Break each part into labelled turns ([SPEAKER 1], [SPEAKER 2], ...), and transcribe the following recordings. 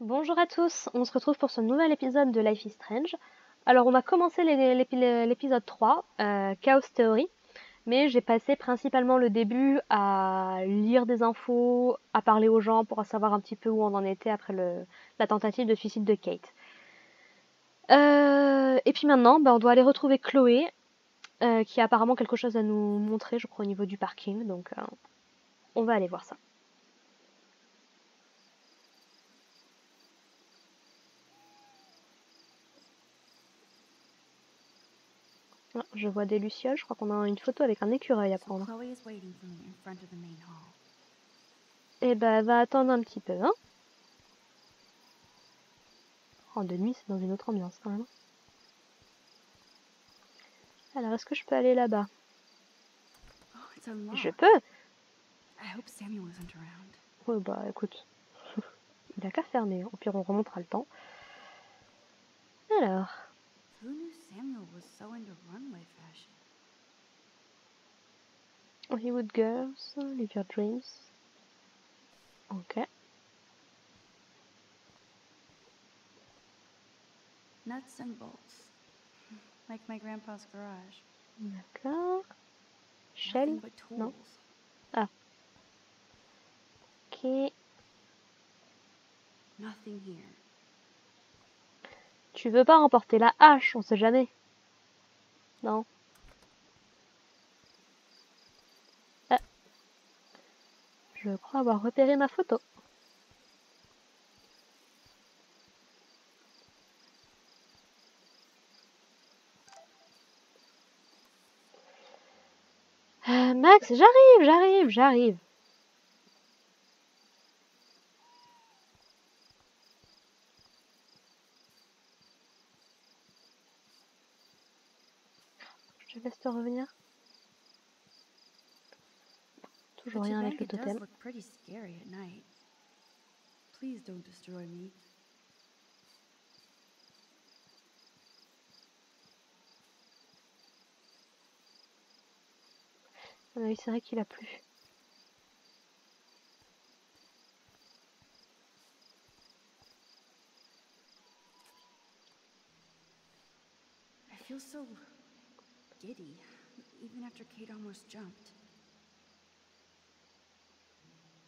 [SPEAKER 1] Bonjour à tous, on se retrouve pour ce nouvel épisode de Life is Strange. Alors on va commencer l'épisode 3, Chaos Theory, mais j'ai passé principalement le début à lire des infos, à parler aux gens pour savoir un petit peu où on en était après la tentative de suicide de Kate. Et puis maintenant, on doit aller retrouver Chloé, qui a apparemment quelque chose à nous montrer, je crois, au niveau du parking, donc on va aller voir ça. Ah, je vois des lucioles, je crois qu'on a une photo avec un écureuil à prendre. Eh ben, va attendre un petit peu, hein. Oh, de nuit, c'est dans une autre ambiance, quand même. Alors, est-ce que je peux aller là-bas? Je peux. Oh, bah, écoute. Il a qu'à fermer, au pire, on remontera le temps. Alors. Hollywood Girls, Live Your Dreams. Ok.
[SPEAKER 2] Nuts and bolts, like my grandpa's garage.
[SPEAKER 1] D'accord. Shell? Non. Ah. Ok.
[SPEAKER 2] Nothing here.
[SPEAKER 1] Tu veux pas emporter la hache, on sait jamais. Non. Ah. Je crois avoir repéré ma photo. Max, j'arrive. Je te laisse te revenir. Toujours rien avec le totem.
[SPEAKER 2] Please don't destroy me.
[SPEAKER 1] Oui, c'est vrai qu'il a plu.
[SPEAKER 2] I feel so giddy, even after Kate almost jumped.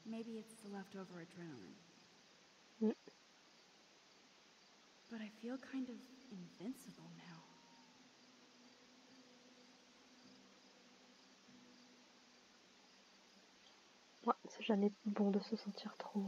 [SPEAKER 2] Maybe it's the leftover adrenaline. But I feel kind of invincible now.
[SPEAKER 1] Ouais, c'est jamais bon de se sentir trop...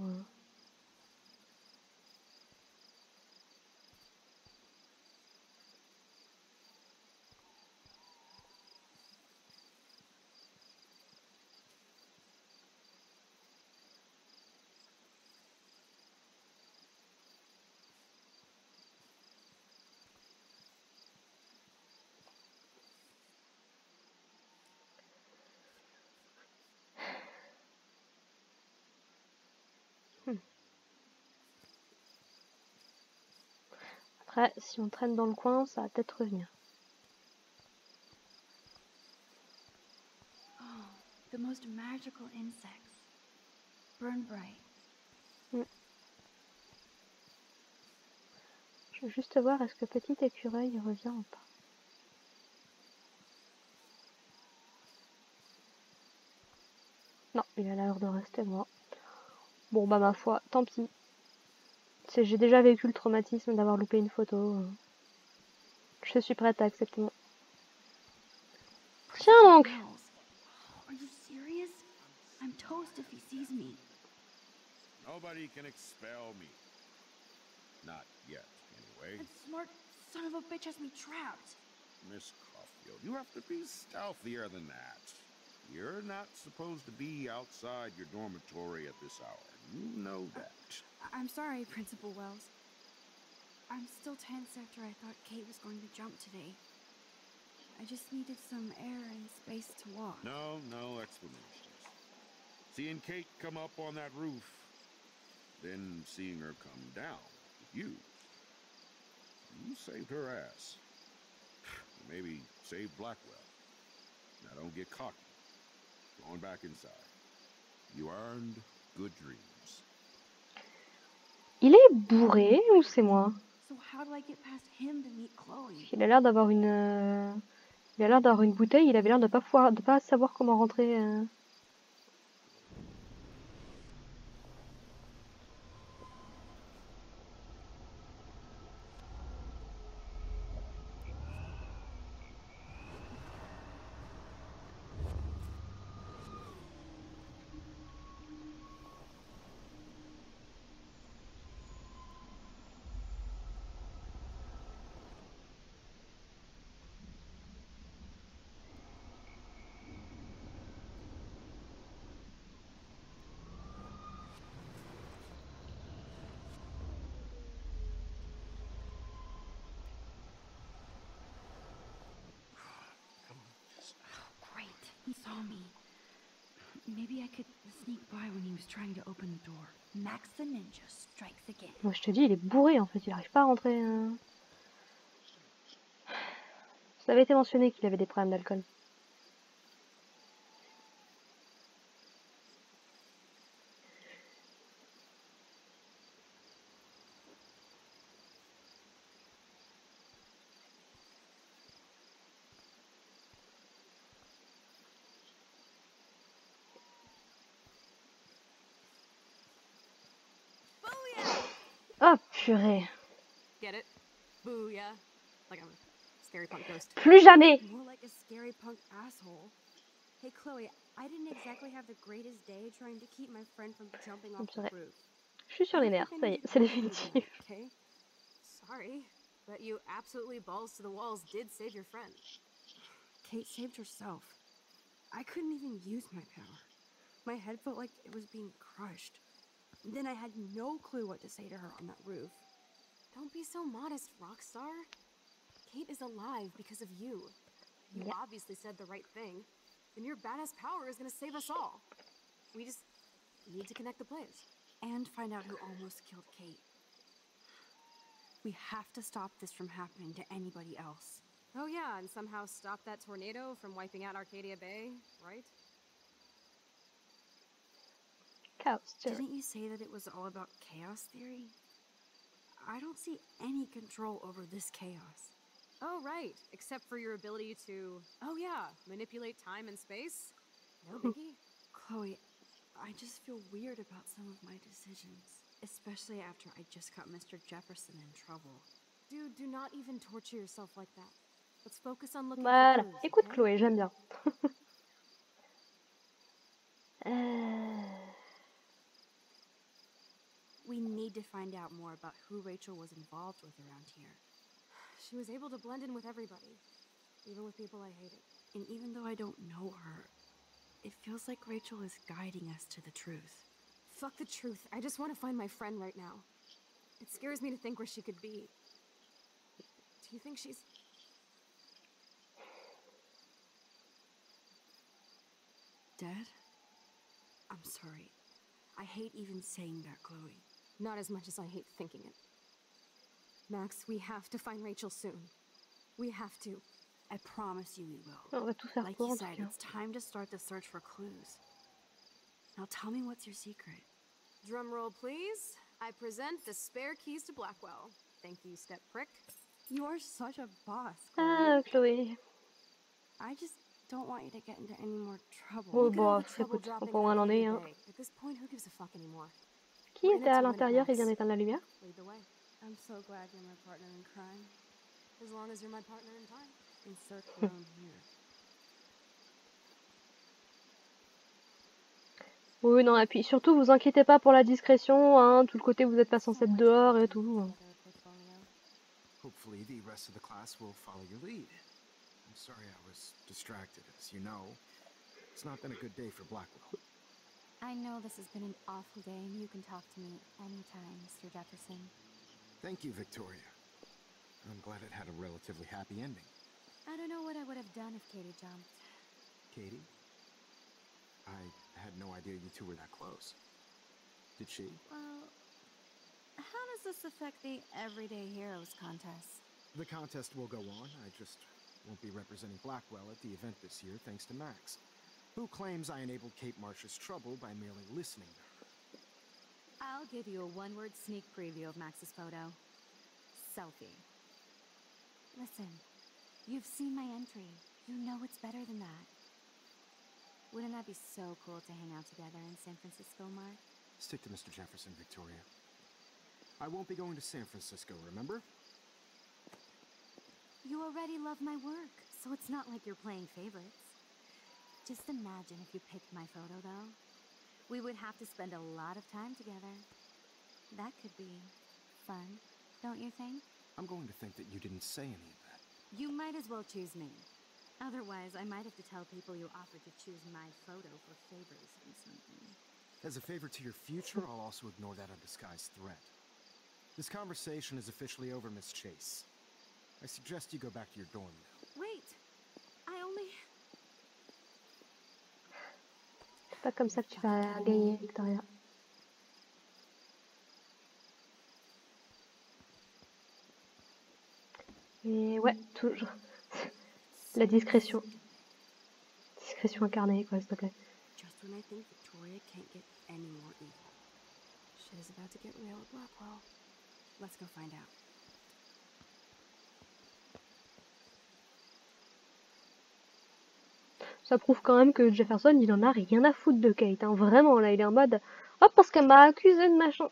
[SPEAKER 1] Après, si on traîne dans le coin, ça va peut-être revenir.
[SPEAKER 2] Oh, the most magical insects. Burn bright.
[SPEAKER 1] Je veux juste voir est-ce que petit écureuil revient ou pas. Non, il a l'air de rester moi. Bon bah ma foi, tant pis. J'ai déjà vécu le traumatisme d'avoir loupé une photo. Je suis prête à accepter mon... Tiens donc!
[SPEAKER 2] Are you serious? I'm toast if he sees me.
[SPEAKER 3] Nobody can expel me. Not yet, anyway.
[SPEAKER 2] That smart son of a bitch has me trapped.
[SPEAKER 3] Miss Caulfield, you have to be stealthier than that. You're not supposed to be outside your dormitory at this hour. You know that.
[SPEAKER 2] I'm sorry, Principal Wells. I'm still tense after I thought Kate was going to jump today. I just needed some air and space to walk.
[SPEAKER 3] No explanations. Seeing Kate come up on that roof, then seeing her come down with you. You saved her ass. Maybe saved Blackwell. Now don't get cocky. Going back inside. You earned good dreams.
[SPEAKER 1] Il est bourré ou c'est moi?
[SPEAKER 2] So how do I get past him to meet Chloe?
[SPEAKER 1] Il a l'air d'avoir une... Il a l'air d'avoir une bouteille, il avait l'air de pas savoir comment rentrer...
[SPEAKER 2] Great, he saw me. Maybe I could sneak by when he was trying to open the door. Max the Ninja strikes again.
[SPEAKER 1] Moi je te dis, il est bourré en fait, il arrive pas à rentrer... Ça avait été mentionné qu'il avait des problèmes d'alcool. Oh purée.
[SPEAKER 4] Get it? Booyah. Like I'm a scary punk ghost.
[SPEAKER 1] Plus jamais.
[SPEAKER 2] More like a scary punk asshole. Hey Chloe, I didn't exactly have the greatest day trying to keep my friend from jumping off the roof.
[SPEAKER 1] Je suis sur les nerfs, ça y est, c'est définitif.
[SPEAKER 2] Okay?
[SPEAKER 4] Sorry, but you absolutely balls to the walls did save your friend.
[SPEAKER 2] Kate saved herself. I couldn't even use my power. My head felt like it was being crushed. Then I had no clue what to say to her on that roof.
[SPEAKER 4] Don't be so modest, Rockstar. Kate is alive because of you. You obviously said the right thing, and your badass power is gonna save us all. We just need to connect the players.
[SPEAKER 2] And find out who almost killed Kate. We have to stop this from happening to anybody else.
[SPEAKER 4] Oh yeah, and somehow stop that tornado from wiping out Arcadia Bay, right?
[SPEAKER 1] Chaos Theory.
[SPEAKER 2] Didn't you say that it was all about chaos theory? I don't see any control over this chaos.
[SPEAKER 4] Oh right, except for your ability to, oh yeah, manipulate time and space. No biggie.
[SPEAKER 2] Chloe, I just feel weird about some of my decisions. Especially after I just got Mr. Jefferson in trouble.
[SPEAKER 4] Dude, do not even torture yourself like that. Let's focus on looking
[SPEAKER 1] Voilà,
[SPEAKER 4] for clues,
[SPEAKER 1] écoute
[SPEAKER 4] okay?
[SPEAKER 1] Chloé, j'aime bien.
[SPEAKER 2] We need to find out more about who Rachel was involved with around here.
[SPEAKER 4] She was able to blend in with everybody, even with people I hated.
[SPEAKER 2] And even though I don't know her, it feels like Rachel is guiding us to the truth.
[SPEAKER 4] Fuck the truth. I just want to find my friend right now. It scares me to think where she could be. Do you think she's...
[SPEAKER 2] Dead? I'm sorry. I hate even saying that, Chloe.
[SPEAKER 4] Not as much as I hate thinking it. Max, we have to find Rachel soon. We have to.
[SPEAKER 2] I promise you we will.
[SPEAKER 1] On va tout faire
[SPEAKER 2] Like
[SPEAKER 1] pour
[SPEAKER 2] you
[SPEAKER 1] en tout
[SPEAKER 2] said,
[SPEAKER 1] cas.
[SPEAKER 2] it's time to start the search for clues. Now tell me what's your secret.
[SPEAKER 4] Drum roll, please. I present the spare keys to Blackwell. Thank you, Step Prick.
[SPEAKER 2] You are such a boss,
[SPEAKER 1] Ah,
[SPEAKER 2] Chloe.
[SPEAKER 1] Chloé.
[SPEAKER 2] I just don't want you to get into any more trouble.
[SPEAKER 1] Oh,
[SPEAKER 4] Look at all
[SPEAKER 1] bah,
[SPEAKER 4] the trouble
[SPEAKER 1] écoute,
[SPEAKER 4] dropping
[SPEAKER 1] pour où elle en est,
[SPEAKER 4] Arcadia
[SPEAKER 1] hein.
[SPEAKER 4] Bay. At this point, who gives a fuck anymore?
[SPEAKER 1] Qui
[SPEAKER 4] We're in
[SPEAKER 1] était
[SPEAKER 4] it
[SPEAKER 1] à
[SPEAKER 4] to win it,
[SPEAKER 1] l'intérieur et
[SPEAKER 4] Max.
[SPEAKER 1] vient d'éteindre la lumière?
[SPEAKER 4] Lead the way.
[SPEAKER 2] I'm so glad you're my partner in crime.
[SPEAKER 4] As long as you're my partner in time.
[SPEAKER 2] Insert alone here.
[SPEAKER 1] Oui, non, et puis surtout, vous inquiétez pas pour la discrétion, hein, tout le côté vous êtes pas censé être dehors et tout.
[SPEAKER 3] Hopefully the rest of the class will follow your lead. I'm sorry I was distracted, as you know. It's not been a good day for Blackwell.
[SPEAKER 5] I know this has been an awful day, and you can talk to me anytime, Mr. Jefferson.
[SPEAKER 3] Thank you, Victoria. I'm glad it had a relatively happy ending.
[SPEAKER 5] I don't know what I would have done if Katie jumped.
[SPEAKER 3] Katie? I had no idea you two were that close. Did she?
[SPEAKER 5] Well, how does this affect the Everyday Heroes contest?
[SPEAKER 3] The contest will go on. I just won't be representing Blackwell at the event this year, thanks to Max, who claims I enabled Kate Marsh's trouble by merely listening to her.
[SPEAKER 5] I'll I'll give you a one-word sneak preview of Max's photo. Selfie. Listen, you've seen my entry. You know it's better than that. Wouldn't that be so cool to hang out together in San Francisco, Mark?
[SPEAKER 6] Stick to Mr. Jefferson, Victoria. I won't be going to San Francisco, remember?
[SPEAKER 5] You already love my work, so it's not like you're playing favorites. Just imagine if you picked my photo, though. We would have to spend a lot of time together. That could be fun, don't you think?
[SPEAKER 6] I'm going to think that you didn't say any of that.
[SPEAKER 5] You might as well choose me. Otherwise, I might have to tell people you offered to choose my photo for favors and something.
[SPEAKER 6] As a favor to your future, I'll also ignore that undisguised threat. This conversation is officially over, Miss Chase. I suggest you go back to your dorm now.
[SPEAKER 5] Wait! I only...
[SPEAKER 1] C'est pas comme ça que tu vas gagner, Victoria. Et ouais, toujours. La discrétion. Discrétion incarnée, quoi, s'il te plaît.
[SPEAKER 2] Just when I think Victoria can't get any more evil. Shit is about to get real at Blackwell. Let's go find out.
[SPEAKER 1] Ça prouve quand même que Jefferson, il en a rien à foutre de Kate, hein. Vraiment, là, il est en mode « Hop, parce qu'elle m'a accusé de machin !»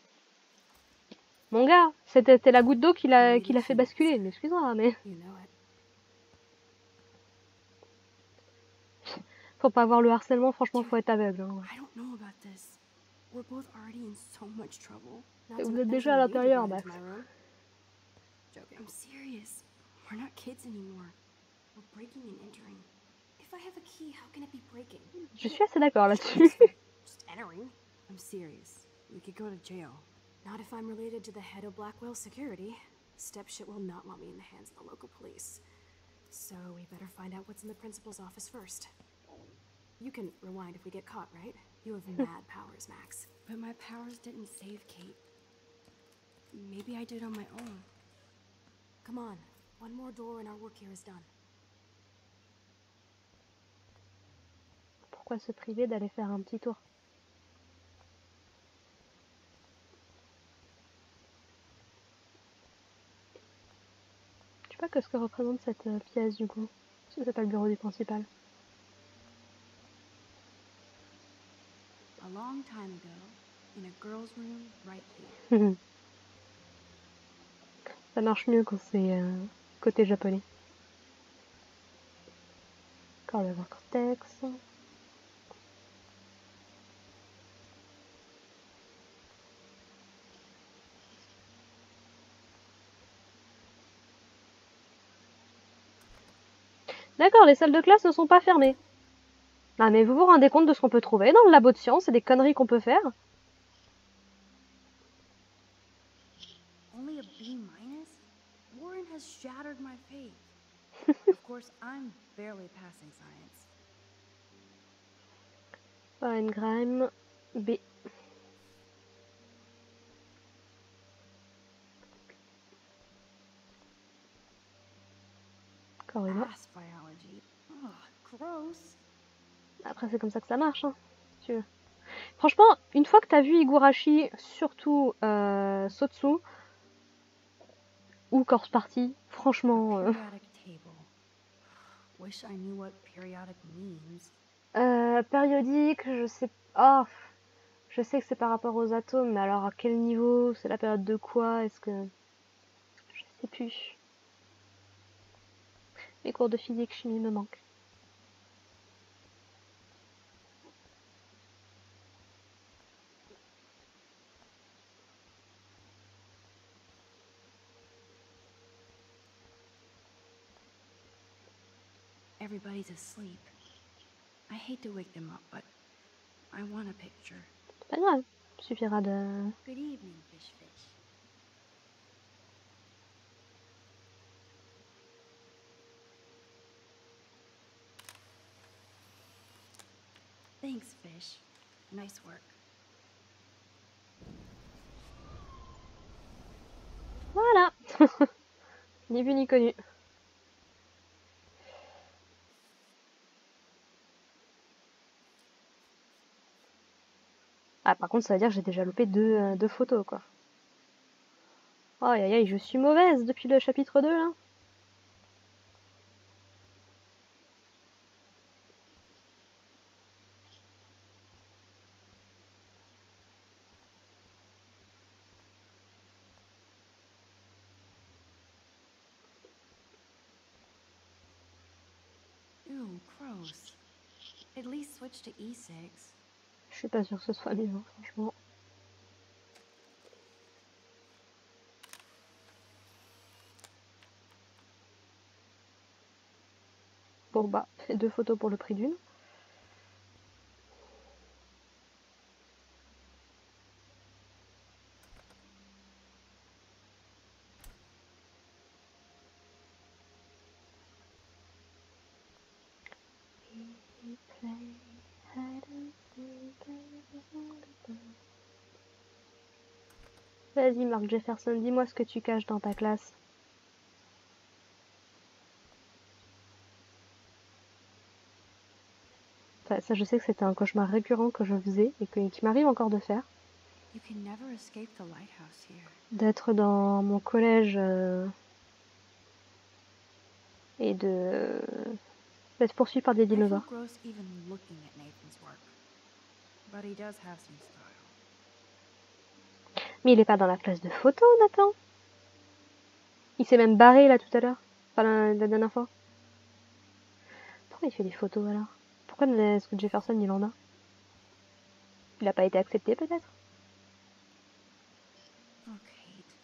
[SPEAKER 1] Mon gars, c'était la goutte d'eau qui l'a fait basculer, mais excuse-moi, mais...
[SPEAKER 2] You know it.
[SPEAKER 1] Faut pas avoir le harcèlement, franchement, faut être aveugle, hein.
[SPEAKER 2] I don't know about this. We're both already in so much trouble.
[SPEAKER 1] Et vous êtes déjà à l'intérieur,
[SPEAKER 2] Max.
[SPEAKER 1] Max.
[SPEAKER 2] Joking. I'm serious. We're not kids anymore. We're breaking and entering.
[SPEAKER 4] If I have a key, how can it be breaking?
[SPEAKER 1] Je suis assez d'accord là-dessus.
[SPEAKER 2] Just entering? I'm serious. We could go to jail.
[SPEAKER 4] Not if I'm related to the head of Blackwell Security. Stepshit will not want me in the hands of the local police. So we better find out what's in the principal's office first. You can rewind if we get caught, right? You have mad powers, Max.
[SPEAKER 2] But my powers didn't save Kate. Maybe I did on my own.
[SPEAKER 4] Come on. One more door and our work here is done.
[SPEAKER 1] Pourquoi se priver d'aller faire un petit tour? Je sais pas ce que représente cette pièce du coup. Parce que c'est pas le bureau du principal.
[SPEAKER 2] A long time ago, in a girl's room right here.
[SPEAKER 1] Ça marche mieux quand c'est côté japonais. Encore le vortex. D'accord, les salles de classe ne sont pas fermées. Ah mais vous vous rendez compte de ce qu'on peut trouver dans le labo de sciences et des conneries qu'on peut faire?
[SPEAKER 2] Only a B-? Warren has shattered my faith. Of course, I'm barely passing science.
[SPEAKER 1] Engram B. Corridor.
[SPEAKER 2] Ass biology. Ugh, gross.
[SPEAKER 1] Après c'est comme ça que ça marche, hein. Franchement, une fois que t'as vu Higurashi, surtout Sotsu ou Corpse Party, franchement...
[SPEAKER 2] Periodic table. Wish I knew what periodic means.
[SPEAKER 1] Périodique, je sais... Oh, je sais que c'est par rapport aux atomes, mais alors à quel niveau? C'est la période de quoi? Est-ce que... Je sais plus. Mes cours de physique, chimie me manquent.
[SPEAKER 2] Everybody's asleep. I hate to wake them up, but I want a picture.
[SPEAKER 1] C'est pas grave, il suffira de...
[SPEAKER 2] Good evening, Fish Fish. Thanks, Fish. Nice work.
[SPEAKER 1] Voilà. Ni vu ni connu. Ah, par contre, ça veut dire que j'ai déjà loupé deux photos, quoi. Aïe aïe aïe, je suis mauvaise depuis le chapitre 2, là.
[SPEAKER 5] Ew, gross. At least switch to E6.
[SPEAKER 1] Je suis pas sûre que ce soit mieux, hein, franchement. Bon bah, fait 2 photos pour le prix d'une. Vas-y Mark Jefferson, dis-moi ce que tu caches dans ta classe. Enfin, ça, je sais que c'était un cauchemar récurrent que je faisais et qui m'arrive encore de faire.
[SPEAKER 5] You can never escape the lighthouse here.
[SPEAKER 1] D'être dans mon collège et d'être poursuivi par des
[SPEAKER 5] I feel
[SPEAKER 1] dinosaures.
[SPEAKER 5] gross even looking at Nathan's work. But he does have some style.
[SPEAKER 1] Mais il est pas dans la classe de photo, Nathan. Il s'est même barré là tout à l'heure. Enfin, la dernière fois. Pourquoi il fait des photos alors? Pourquoi est-ce que Jefferson il en a? Il a pas été accepté peut-être?
[SPEAKER 5] Oh, Kate.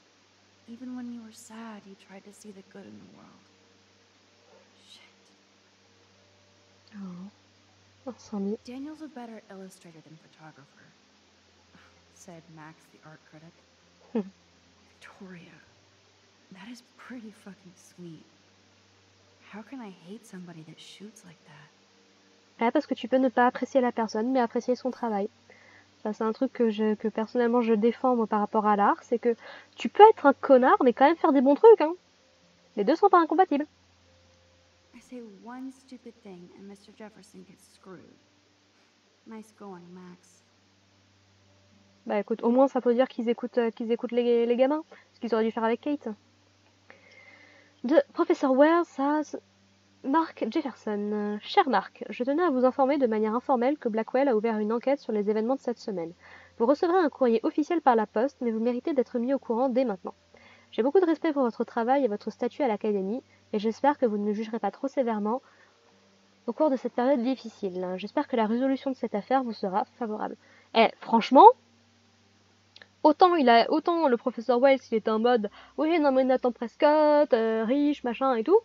[SPEAKER 5] Even when you were sad, you tried to see the good in the world. Shit.
[SPEAKER 1] Oh, Sandy.
[SPEAKER 5] Daniel's a better illustrator than photographer, said Max, the art critic. Victoria, that is pretty fucking sweet. How can I hate somebody that shoots like that?
[SPEAKER 1] Ah, parce que tu peux ne pas apprécier la personne, mais apprécier son travail. Ça, c'est un truc que personnellement je défends moi, par rapport à l'art, c'est que tu peux être un connard, mais quand même faire des bons trucs, hein. Les deux sont pas incompatibles.
[SPEAKER 5] I say one stupid thing and Mr. Jefferson gets screwed. Nice going, Max.
[SPEAKER 1] Bah écoute, au moins ça peut dire qu'ils écoutent les gamins, ce qu'ils auraient dû faire avec Kate. De Professeur Wells à Mark Jefferson. Cher Mark, je tenais à vous informer de manière informelle que Blackwell a ouvert une enquête sur les événements de cette semaine. Vous recevrez un courrier officiel par la poste, mais vous méritez d'être mis au courant dès maintenant. J'ai beaucoup de respect pour votre travail et votre statut à l'Académie, et j'espère que vous ne me jugerez pas trop sévèrement au cours de cette période difficile. J'espère que la résolution de cette affaire vous sera favorable. Eh, franchement, autant le professeur Wells, il était en mode oui, non mais Nathan Prescott, riche, machin et tout.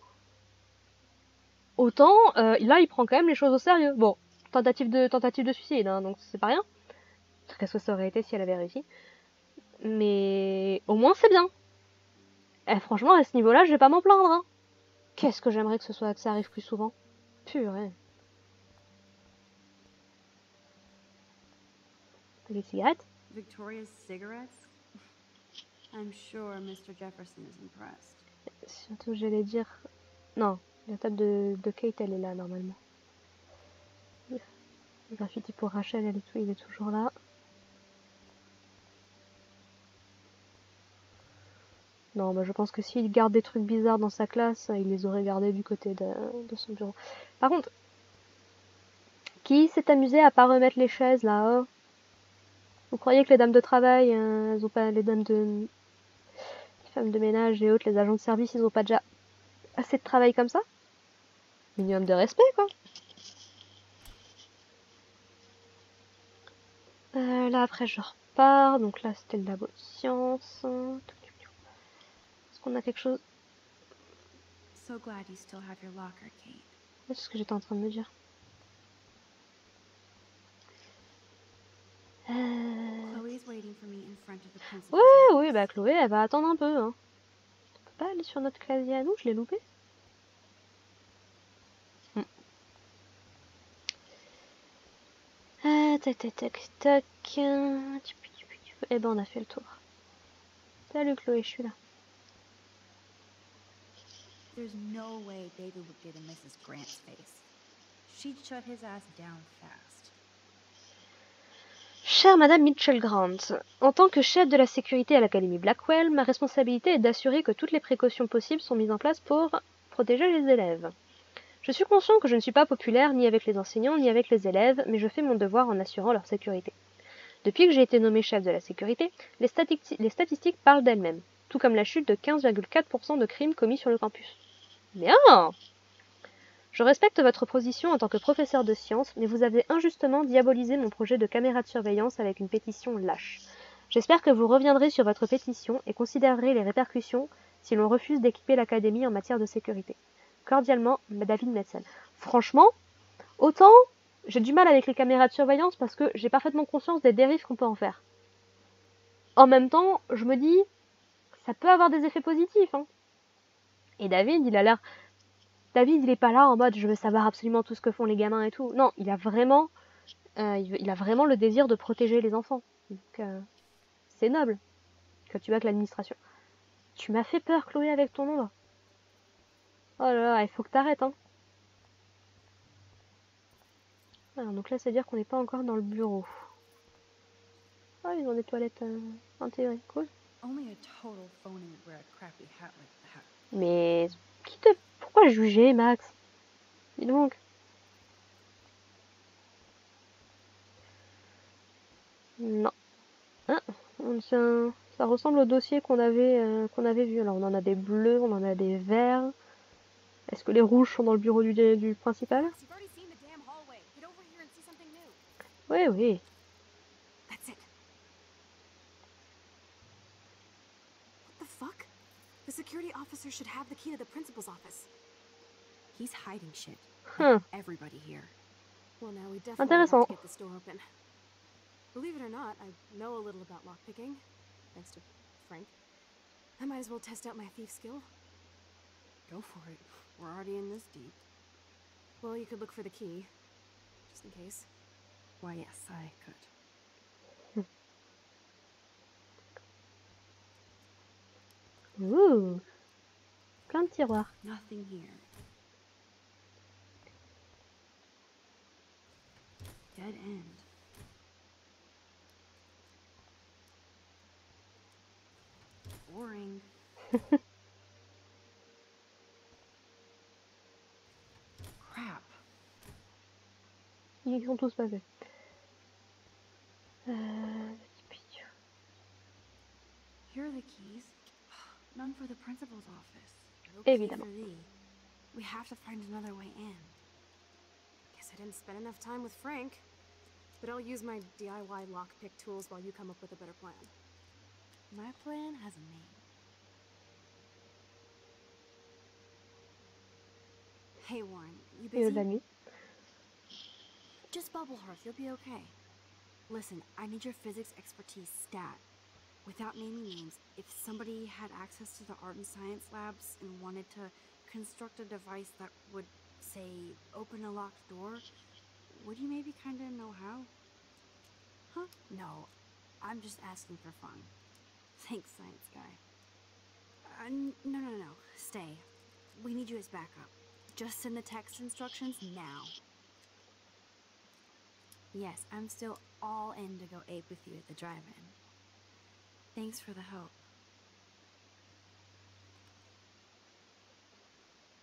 [SPEAKER 1] Autant là, il prend quand même les choses au sérieux. Bon, tentative de suicide, hein, donc c'est pas rien. Qu'est-ce que ça aurait été si elle avait réussi? Mais au moins c'est bien. Eh, franchement, à ce niveau-là, je vais pas m'en plaindre. Hein. Qu'est-ce que j'aimerais que ça arrive plus souvent. Purée. Les cigarettes?
[SPEAKER 5] Victoria's cigarettes? I'm sure Mr. Jefferson is impressed.
[SPEAKER 1] Surtout, j'allais dire... Non, la table de Kate, elle est là, normalement. Le graffiti pour Rachel, il est toujours là. Non, bah, je pense que s'il garde des trucs bizarres dans sa classe, il les aurait gardés du côté de son bureau. Par contre, qui s'est amusé à pas remettre les chaises, là? Oh, vous croyez que les dames de travail, elles ont pas... Les femmes de ménage et autres, les agents de service, ils ont pas déjà assez de travail comme ça? Minimum de respect, quoi. Là, après, je repars. Donc là, c'était le labo de sciences. Est-ce qu'on a quelque chose?
[SPEAKER 5] So glad you still have your locker, Kate.
[SPEAKER 1] C'est ce que j'étais en train de me dire.
[SPEAKER 5] Chloe's waiting for me in front of the principal's
[SPEAKER 1] Ouais,
[SPEAKER 5] office.
[SPEAKER 1] oui, bah Chloé, elle va attendre un peu. Hein. On peut pas aller sur notre clavier à nous, je l'ai loupé. Tac, tac, tac, tac. Eh ben, on a fait le tour. Salut Chloé, je suis là.
[SPEAKER 5] There's no way David would get in Mrs. Grant's face. She'd shut his ass down fast.
[SPEAKER 1] Chère Madame Mitchell Grant, en tant que chef de la sécurité à l'Académie Blackwell, ma responsabilité est d'assurer que toutes les précautions possibles sont mises en place pour protéger les élèves. Je suis conscient que je ne suis pas populaire ni avec les enseignants ni avec les élèves, mais je fais mon devoir en assurant leur sécurité. Depuis que j'ai été nommé chef de la sécurité, les statistiques parlent d'elles-mêmes, tout comme la chute de 15,4% de crimes commis sur le campus. Bien! Je respecte votre position en tant que professeur de sciences, mais vous avez injustement diabolisé mon projet de caméra de surveillance avec une pétition lâche. J'espère que vous reviendrez sur votre pétition et considérerez les répercussions si l'on refuse d'équiper l'académie en matière de sécurité. Cordialement, David Metzen. Franchement, autant j'ai du mal avec les caméras de surveillance parce que j'ai parfaitement conscience des dérives qu'on peut en faire. En même temps, je me dis, ça peut avoir des effets positifs. Hein. Et David, il est pas là en mode je veux savoir absolument tout ce que font les gamins et tout. Non, il a vraiment le désir de protéger les enfants. Donc, c'est noble. Quand tu vois que l'administration. Tu m'as fait peur, Chloé, avec ton ombre. Oh là là, il faut que t'arrêtes, hein. Alors, donc là, c'est à dire qu'on n'est pas encore dans le bureau. Ah, ils ont des toilettes intégrées, cool. Mais pourquoi juger, Max? Dis donc. Non. Ah, ça ressemble au dossier qu'on avait vu. Alors, on en a des bleus, on en a des verts. Est-ce que les rouges sont dans le bureau du principal? Oui, oui.
[SPEAKER 2] That's it. What the fuck? The security officer should have the key to the principal's office. He's hiding shit. Like everybody here. Well, now we definitely have to get this door open. Believe it or not, I know a little about lockpicking, thanks to Frank. I might as well test out my thief skill. Go for it. We're already in this deep. Well, you could look for the key, just in case. Why, yes, I could.
[SPEAKER 1] Ouh, plein de tiroirs.
[SPEAKER 2] Nothing here. Dead end. Boring. Crap.
[SPEAKER 1] Ils sont tous passés.
[SPEAKER 2] Here are the keys. None for the principal's office.
[SPEAKER 1] Évidemment.
[SPEAKER 2] We have to find another way in. Guess I didn't spend enough time with Frank. But I'll use my DIY lockpick tools while you come up with a better plan. My plan has a name. Hey Warren, you busy? Just bubble hearth, you'll be okay. Listen, I need your physics expertise stat. Without naming names, if somebody had access to the art and science labs and wanted to construct a device that would, say, open a locked door, would you maybe kinda know how? Huh? No, I'm just asking for fun. Thanks, science guy. No. Stay. We need you as backup. Just send the text instructions now. Yes, I'm still all in to go ape with you at the drive-in. Thanks for the help.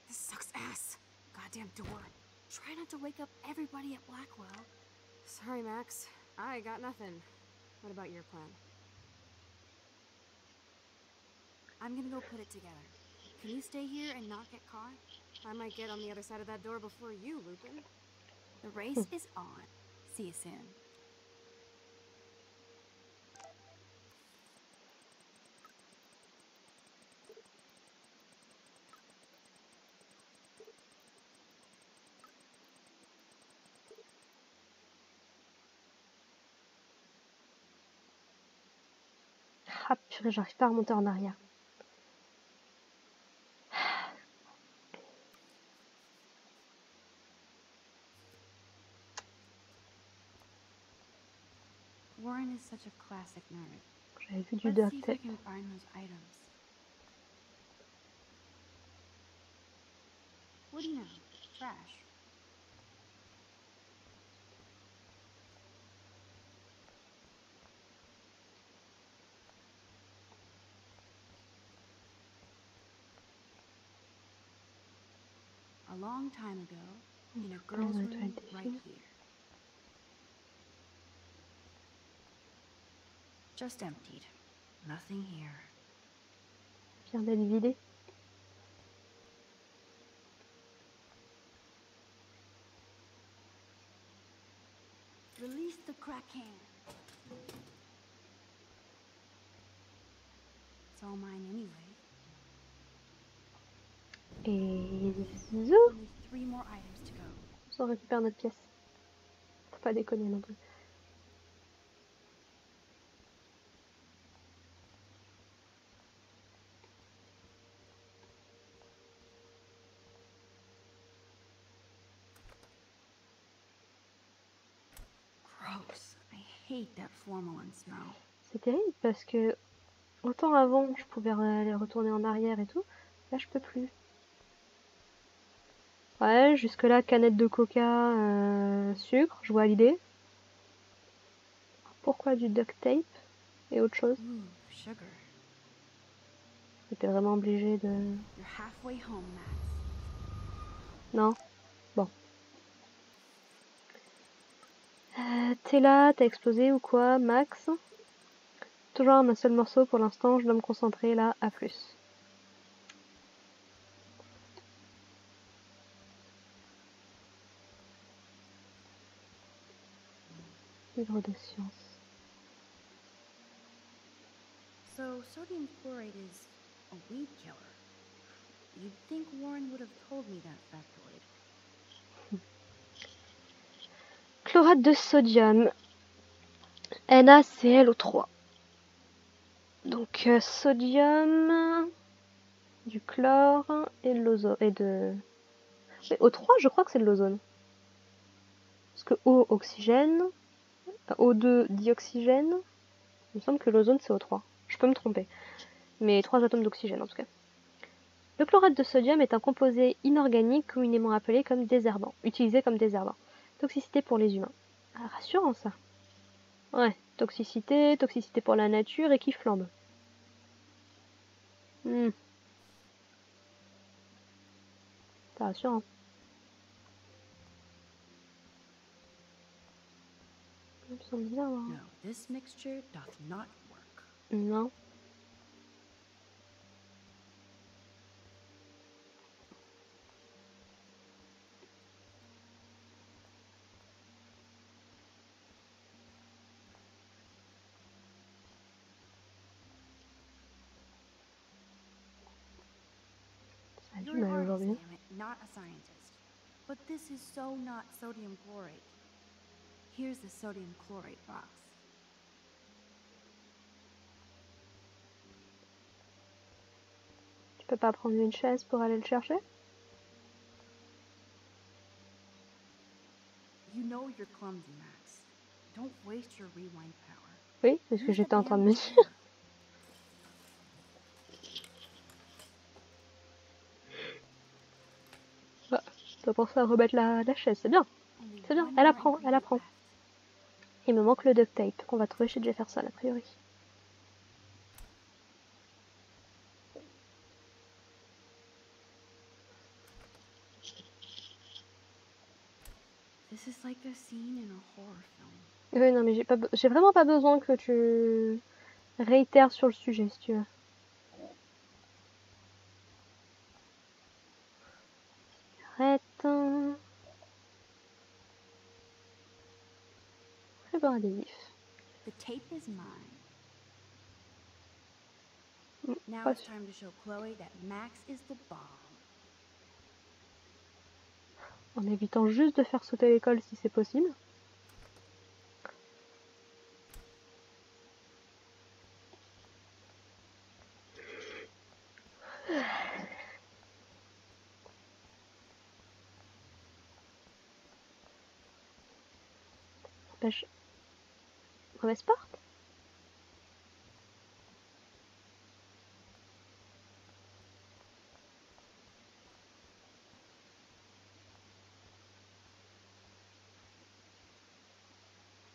[SPEAKER 2] This sucks ass. Goddamn door. Try not to wake up everybody at Blackwell. Sorry, Max. I got nothing. What about your plan? I'm gonna go put it together. Can you stay here and not get caught? I might get on the other side of that door before you, Lupin. The race is on. See you soon.
[SPEAKER 1] Ah purée, j'arrive pas à remonter en arrière.
[SPEAKER 2] Warren is such a classic nerd.
[SPEAKER 1] J'avais vu du
[SPEAKER 2] Let's see
[SPEAKER 1] duct
[SPEAKER 2] if I
[SPEAKER 1] tape.
[SPEAKER 2] can find those items. What do you know? Trash. a long time ago, in a girl's
[SPEAKER 1] Ouais, toi,
[SPEAKER 2] room
[SPEAKER 1] des
[SPEAKER 2] right
[SPEAKER 1] filles.
[SPEAKER 2] here. Just emptied. Nothing here.
[SPEAKER 1] Vient d'être vidé.
[SPEAKER 2] Release the Kraken. It's all mine anyway.
[SPEAKER 1] Et zou,
[SPEAKER 2] Only 3 more items to go.
[SPEAKER 1] on récupère notre pièce. Faut pas déconner non plus.
[SPEAKER 2] Gross. I hate that formalin smell.
[SPEAKER 1] C'est terrible parce que autant avant je pouvais aller retourner en arrière et tout, là je peux plus. Ouais, jusque là canette de coca, sucre, je vois l'idée. Pourquoi du duct tape et autre chose?
[SPEAKER 2] Ooh, sugar.
[SPEAKER 1] J'étais vraiment obligée de...
[SPEAKER 2] You're halfway home, Max.
[SPEAKER 1] Non. Bon. T'es là, t'as explosé ou quoi, Max? Toujours un seul morceau pour l'instant, je dois me concentrer là, à plus. Livre de science.
[SPEAKER 2] So, sodium chloride is a weed killer. You'd think Warren would have told me that factoid.
[SPEAKER 1] Chlorate de sodium. NaClO3. Donc sodium, du chlore et de l'ozone. Et de... Mais O3, je crois que c'est de l'ozone. Parce que O, oxygène. O2, dioxygène. Il me semble que l'ozone c'est O3. Je peux me tromper. Mais 3 atomes d'oxygène en tout cas. Le chlorate de sodium est un composé inorganique communément appelé comme désherbant, utilisé comme désherbant. Toxicité pour les humains. Ah, rassurant ça. Ouais, toxicité pour la nature et qui flambe. C'est rassurant. Ça me semble bizarre. Hein.
[SPEAKER 2] No, this mixture doth not work.
[SPEAKER 1] Non. Ça a du
[SPEAKER 2] You're an
[SPEAKER 1] mal
[SPEAKER 2] artist,
[SPEAKER 1] aujourd'hui.
[SPEAKER 2] damn it, not a scientist. But this is so not sodium chlorate. Here's the sodium chlorate box.
[SPEAKER 1] Tu peux pas prendre une chaise pour aller le chercher?
[SPEAKER 2] You know you're clumsy, Max. Don't waste your rewind power.
[SPEAKER 1] Oui, c'est ce que
[SPEAKER 2] Use the
[SPEAKER 1] j'étais en train de
[SPEAKER 2] damn
[SPEAKER 1] me
[SPEAKER 2] chair.
[SPEAKER 1] dire. Ah, t'as pensé à remettre la chaise, c'est bien.
[SPEAKER 2] Only
[SPEAKER 1] C'est bien,
[SPEAKER 2] one
[SPEAKER 1] elle
[SPEAKER 2] more
[SPEAKER 1] apprend, elle
[SPEAKER 2] ingredient
[SPEAKER 1] apprend.
[SPEAKER 2] left.
[SPEAKER 1] Il me manque le duct tape qu'on va trouver chez Jefferson a priori.
[SPEAKER 2] This is like a scene in a horror film.
[SPEAKER 1] Oui, non, mais j'ai vraiment pas besoin que tu réitères sur le sujet si tu veux. Arrête. Ruban adhésif.
[SPEAKER 2] The tape is mine. Now
[SPEAKER 1] Pas
[SPEAKER 2] it's time to show Chloe that Max is the bomb.
[SPEAKER 1] En évitant juste de faire sauter l'école si c'est possible. N'empêche. Mauvaise porte.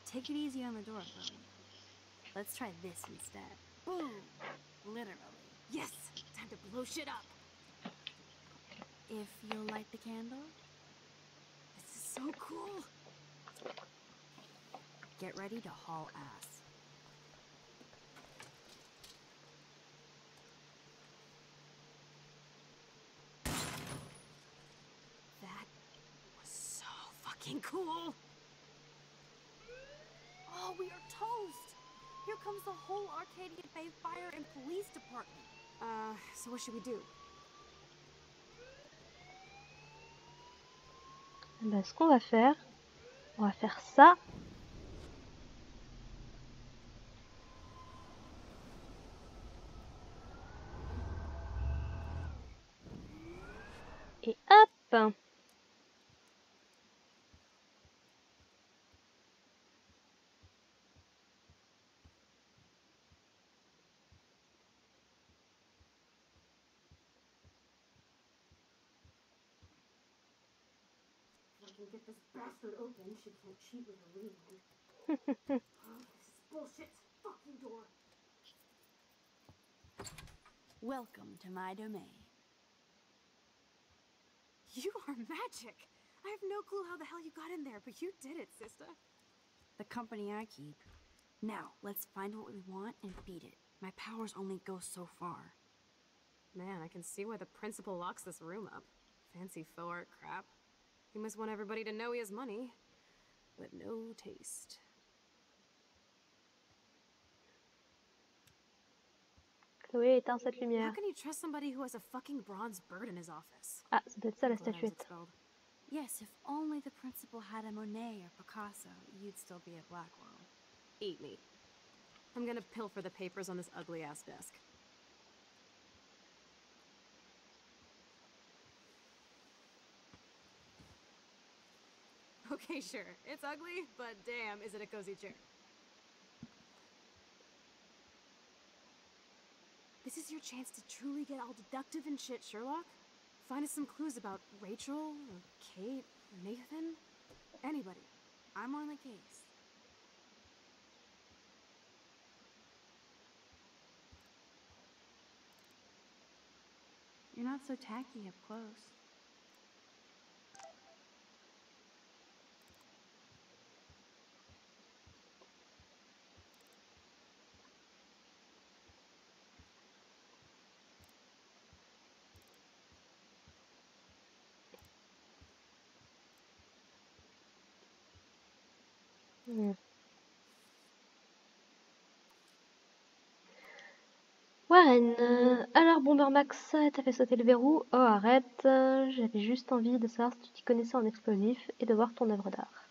[SPEAKER 2] Take it easy on the door, Chloe. Let's try this instead. Boom! Literally. Yes! Time to blow shit up! if you'll light the candle.
[SPEAKER 4] This is so cool.
[SPEAKER 2] Get ready to haul ass.
[SPEAKER 4] That was so fucking cool.
[SPEAKER 2] Oh, we are toast! Here comes the whole Arcadia Bay Fire and Police Department.
[SPEAKER 4] So what should we do?
[SPEAKER 1] Ben, ce qu'on va faire, on va faire ça. Et hop!
[SPEAKER 4] If I can get this bastard open, she can't cheat with her reload. Oh, this is bullshit. Fucking door.
[SPEAKER 2] Welcome to my domain.
[SPEAKER 4] You are magic. I have no clue how the hell you got in there, but you did it, sister.
[SPEAKER 2] The company I keep. Now, let's find what we want and beat it. My powers only go so far.
[SPEAKER 4] Man, I can see why the principal locks this room up. Fancy faux art crap. He must want everybody to know he has money, but no taste.
[SPEAKER 1] Chloé, éteins cette
[SPEAKER 4] How
[SPEAKER 1] lumière.
[SPEAKER 4] can you trust somebody who has a fucking bronze bird in his office?
[SPEAKER 1] Ah, ça doit être ça la
[SPEAKER 4] I'm glad I wasn't
[SPEAKER 1] statuette.
[SPEAKER 4] spelled.
[SPEAKER 2] Yes, if only the principal had a Monet or Picasso, you'd still be at Blackwell.
[SPEAKER 4] Eat me. I'm gonna pilfer the papers on this ugly-ass desk. Okay, sure. It's ugly, but damn, is it a cozy chair. This is your chance to truly get all deductive and shit, Sherlock. Find us some clues about Rachel, or Kate, or Nathan. Anybody.
[SPEAKER 2] I'm on the case. You're not so tacky up close.
[SPEAKER 1] Warren, alors Bomber Max, t'as fait sauter le verrou? Oh arrête, j'avais juste envie de savoir si tu t'y connaissais en explosifs et de voir ton œuvre d'art.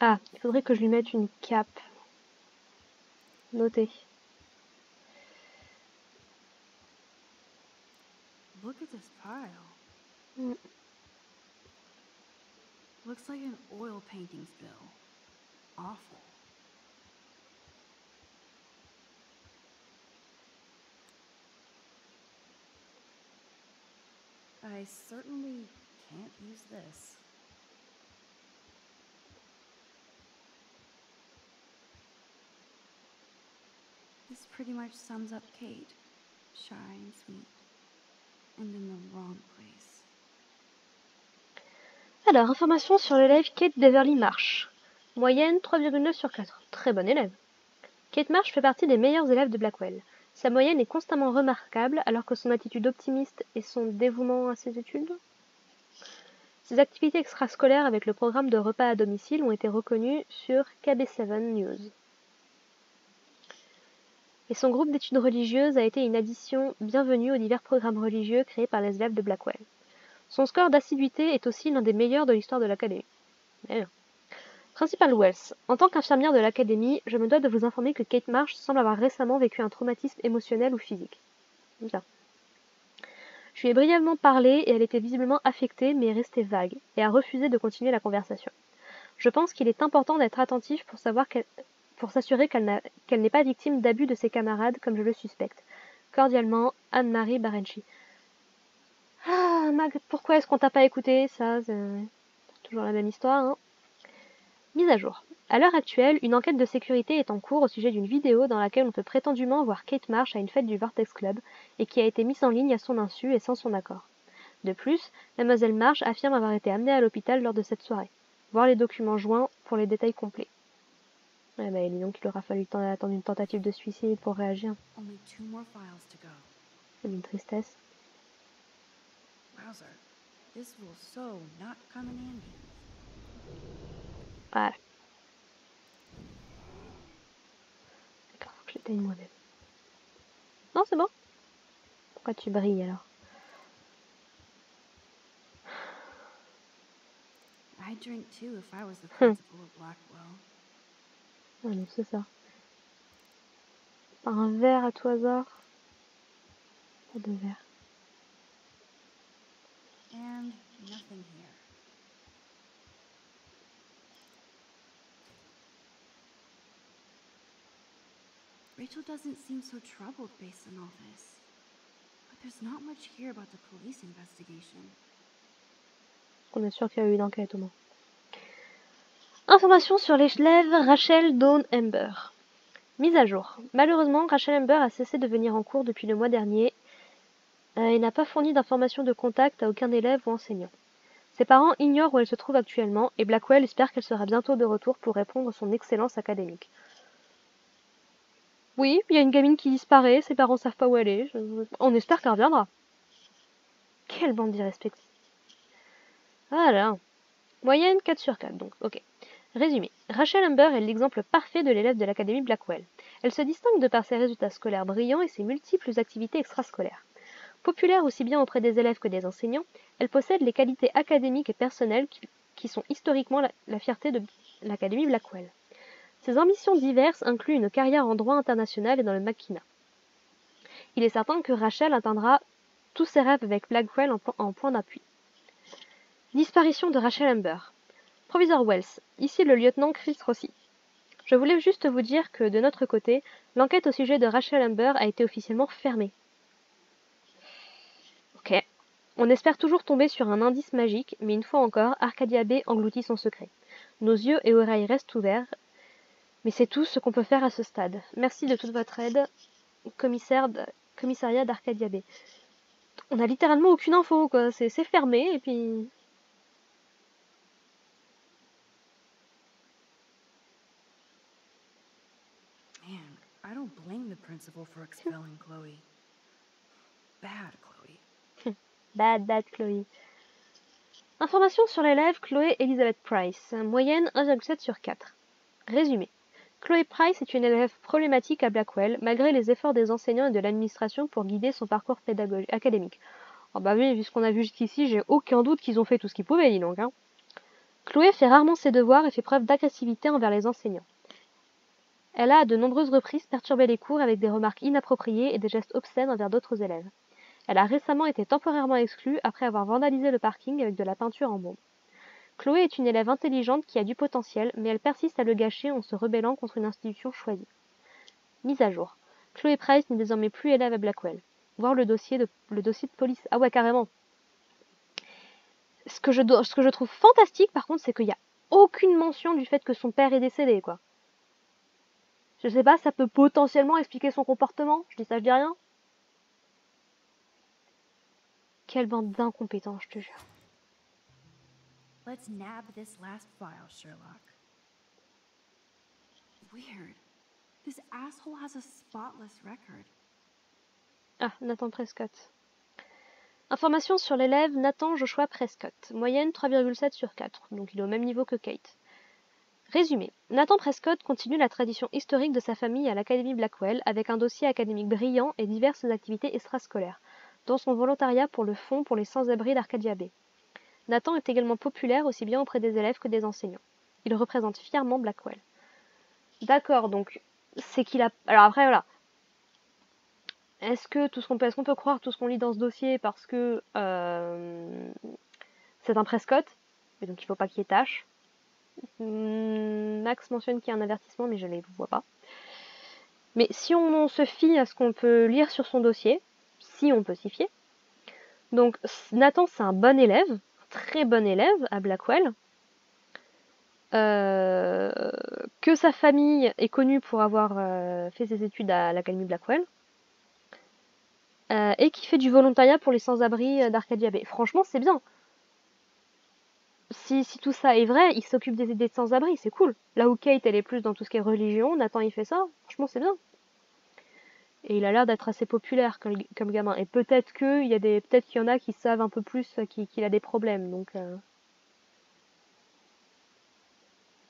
[SPEAKER 1] Ah, il faudrait que je lui mette une cape. Noté.
[SPEAKER 2] Look at this pile.
[SPEAKER 1] Mm.
[SPEAKER 2] Looks like an oil painting spill. Awful. I certainly can't use this. This pretty much sums up Kate. Shy and sweet. And in the wrong place.
[SPEAKER 1] Alors, information sur l'élève Kate Beverly Marsh. Moyenne 3,9 sur 4. Très bonne élève. Kate Marsh fait partie des meilleurs élèves de Blackwell. Sa moyenne est constamment remarquable alors que son attitude optimiste et son dévouement à ses études. Ses activités extrascolaires avec le programme de repas à domicile ont été reconnues sur KB7 News. Et son groupe d'études religieuses a été une addition bienvenue aux divers programmes religieux créés par les élèves de Blackwell. Son score d'assiduité est aussi l'un des meilleurs de l'histoire de l'académie. Principal Wells, en tant qu'infirmière de l'académie, je me dois de vous informer que Kate Marsh semble avoir récemment vécu un traumatisme émotionnel ou physique. Bien. Je lui ai brièvement parlé et elle était visiblement affectée mais est restée vague et a refusé de continuer la conversation. Je pense qu'il est important d'être attentif pour s'assurer qu'elle n'est pas victime d'abus de ses camarades comme je le suspecte. Cordialement, Anne-Marie Barenchi. Ah, Mag, pourquoi est-ce qu'on t'a pas écouté? Ça, c'est toujours la même histoire, hein. Mise à jour. À l'heure actuelle, une enquête de sécurité est en cours au sujet d'une vidéo dans laquelle on peut prétendument voir Kate Marsh à une fête du Vortex Club et qui a été mise en ligne à son insu et sans son accord. De plus, Mademoiselle Marsh affirme avoir été amenée à l'hôpital lors de cette soirée. Voir les documents joints pour les détails complets. Ouais, bah, dis donc, il aura fallu attendre une tentative de suicide pour réagir.
[SPEAKER 2] Only 2 more files to go.
[SPEAKER 1] C'est une tristesse.
[SPEAKER 2] Wowzer, this will so not come in handy.
[SPEAKER 1] Voilà. D'accord, faut que je l'éteigne moi-même. Non, c'est bon. Pourquoi tu brilles alors?
[SPEAKER 2] I'd drink too if I was the principal of Blackwell.
[SPEAKER 1] Ah non, c'est ça. Pas un verre à tout hasard. Pas de verre.
[SPEAKER 2] And nothing here. Rachel doesn't seem so troubled based on all this. But there's not much here about the police investigation.
[SPEAKER 1] On est sûr qu'il y a eu une enquête au moins. Information sur l'élève Rachel Dawn Amber. Mise à jour. Malheureusement, Rachel Amber a cessé de venir en cours depuis le mois dernier et n'a pas fourni d'informations de contact à aucun élève ou enseignant. Ses parents ignorent où elle se trouve actuellement et Blackwell espère qu'elle sera bientôt de retour pour répondre à son excellence académique. Oui, il y a une gamine qui disparaît, ses parents savent pas où elle est. On espère qu'elle reviendra. Quelle bande d'irrespectueux. Voilà. Moyenne 4 sur 4, donc, ok. Résumé. Rachel Amber est l'exemple parfait de l'élève de l'Académie Blackwell. Elle se distingue de par ses résultats scolaires brillants et ses multiples activités extrascolaires. Populaire aussi bien auprès des élèves que des enseignants, elle possède les qualités académiques et personnelles qui sont historiquement la fierté de l'Académie Blackwell. Ses ambitions diverses incluent une carrière en droit international et dans le maquina. Il est certain que Rachel atteindra tous ses rêves avec Blackwell en point d'appui. Disparition de Rachel Amber. Proviseur Wells, ici le lieutenant Chris Rossi. Je voulais juste vous dire que, de notre côté, l'enquête au sujet de Rachel Amber a été officiellement fermée. Ok. On espère toujours tomber sur un indice magique, mais une fois encore, Arcadia Bay engloutit son secret. Nos yeux et oreilles restent ouverts, mais c'est tout ce qu'on peut faire à ce stade. Merci de toute votre aide, commissariat d'Arcadia Bay. On a littéralement aucune info, quoi. C'est fermé, et puis...
[SPEAKER 2] Man, I don't blame the principal for expelling Chloe. Bad, Chloe.
[SPEAKER 1] Bad, Chloé. Information sur l'élève Chloé Elizabeth Price. Moyenne 1,7 sur 4. Résumé. Chloé Price est une élève problématique à Blackwell, malgré les efforts des enseignants et de l'administration pour guider son parcours pédagogique académique. Oh bah oui, vu ce qu'on a vu jusqu'ici, j'ai aucun doute qu'ils ont fait tout ce qu'ils pouvaient, dis donc. Hein. Chloé fait rarement ses devoirs et fait preuve d'agressivité envers les enseignants. Elle a à de nombreuses reprises perturbé les cours avec des remarques inappropriées et des gestes obscènes envers d'autres élèves. Elle a récemment été temporairement exclue après avoir vandalisé le parking avec de la peinture en bombe. Chloé est une élève intelligente qui a du potentiel, mais elle persiste à le gâcher en se rebellant contre une institution choisie. Mise à jour. Chloé Price n'est désormais plus élève à Blackwell. Voir le dossier de police. Ah ouais, carrément. Ce que je trouve fantastique, par contre, c'est qu'il n'y a aucune mention du fait que son père est décédé, quoi. Je sais pas, ça peut potentiellement expliquer son comportement. Je dis ça, je dis rien. Quelle bande d'incompétents, je te jure.
[SPEAKER 2] Let's nab this last file, Sherlock. Weird. This asshole has a spotless record.
[SPEAKER 1] Ah, Nathan Prescott. Information sur l'élève Nathan Joshua Prescott. Moyenne 3,7 sur 4, donc il est au même niveau que Kate. Résumé. Nathan Prescott continue la tradition historique de sa famille à l'Académie Blackwell avec un dossier académique brillant et diverses activités extrascolaires, dont son volontariat pour le fonds pour les sans-abri d'Arcadia Bay. Nathan est également populaire aussi bien auprès des élèves que des enseignants. Il représente fièrement Blackwell. D'accord, donc c'est qu'il a... Alors après, voilà. Est-ce qu'on peut croire tout ce qu'on lit dans ce dossier parce que c'est un Prescott, et donc il ne faut pas qu'il y ait tâche. Max mentionne qu'il y a un avertissement, mais je ne les vois pas. Mais si on se fie à ce qu'on peut lire sur son dossier, si on peut s'y fier, donc Nathan c'est un bon élève, très bon élève à Blackwell. que sa famille est connue pour avoir fait ses études à l'Académie Blackwell, et qui fait du volontariat pour les sans-abri d'Arcadia Bay. Franchement, c'est bien. Si tout ça est vrai, il s'occupe des sans-abri, c'est cool. Là où Kate, elle est plus dans tout ce qui est religion, Nathan, il fait ça. Franchement, c'est bien. Et il a l'air d'être assez populaire comme gamin. Et peut-être qu'il y en a qui savent un peu plus qu'il a des problèmes. Donc,